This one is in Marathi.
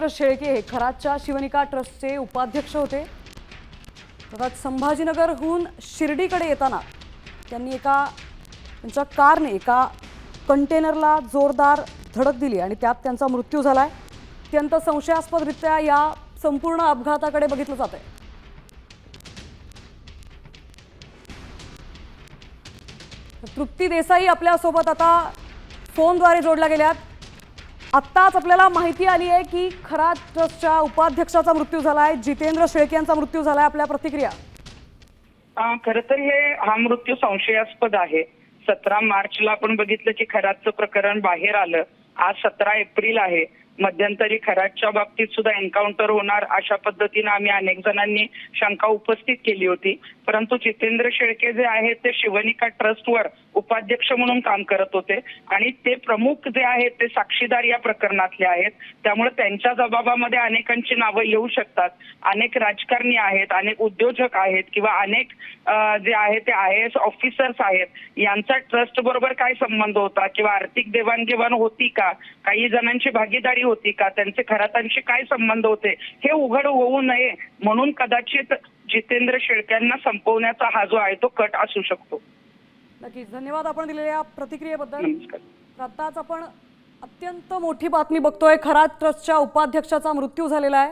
जितेंद्र शेळके हे खरातच्या शिवनिका ट्रस्टचे उपाध्यक्ष होते। तर संभाजीनगरहून शिर्डीकडे येताना त्यांनी त्यांच्या कारने एका कंटेनरला जोरदार धडक दिली आणि त्यात त्यांचा मृत्यू झालाय। अत्यंत संशयास्पदरित्या या संपूर्ण अपघाताकडे बघितलं जातंय। तृप्ती देसाई आपल्या सोबत आता फोनद्वारे जोडल्या गेल्यात। आत्ताच आपल्याला माहिती आली आहे की खरात ट्रस्टच्या उपाध्यक्षाचा मृत्यू झालाय, जितेंद्र शेळके यांचा मृत्यू झालाय। आपल्या प्रतिक्रिया? खरं तर हा मृत्यू संशयास्पद आहे। 17 मार्चला आपण बघितलं की खरातचं प्रकरण बाहेर आलं। आज 17 एप्रिल आहे। मध्यंतरी खरातच्या बाबतीत सुद्धा एन्काउंटर होणार अशा पद्धतीने आम्ही अनेक जणांनी शंका उपस्थित केली होती, परंतु जितेंद्र शेळके जे आहेत ते शिवनिका ट्रस्टवर उपाध्यक्ष म्हणून काम करत होते आणि ते प्रमुख जे आहेत ते साक्षीदार या प्रकरणातले आहेत। त्यामुळे त्यांच्या जबाबामध्ये अनेकांची नावं येऊ शकतात। अनेक राजकारणी आहेत, अनेक उद्योजक आहेत किंवा अनेक जे आहेत ते IAS ऑफिसर्स आहेत। यांचा ट्रस्ट बरोबर काय संबंध होता किंवा आर्थिक देवाणघेवाण होती का, काही जणांची भागीदारी होती का, त्यांचे खरातांशी काय संबंध होते हे उघड होऊ नये म्हणून कदाचित जितेंद्र शेळक्यांना संपवण्याचा हा जो आहे तो कट असू शकतो। नक्कीच धन्यवाद आपण दिलेल्या प्रतिक्रियेबद्दल। नमस्कार। आताच आपण अत्यंत मोठी बातमी बघतोय, खरात ट्रस्टच्या उपाध्यक्षाचा मृत्यू झालेला आहे।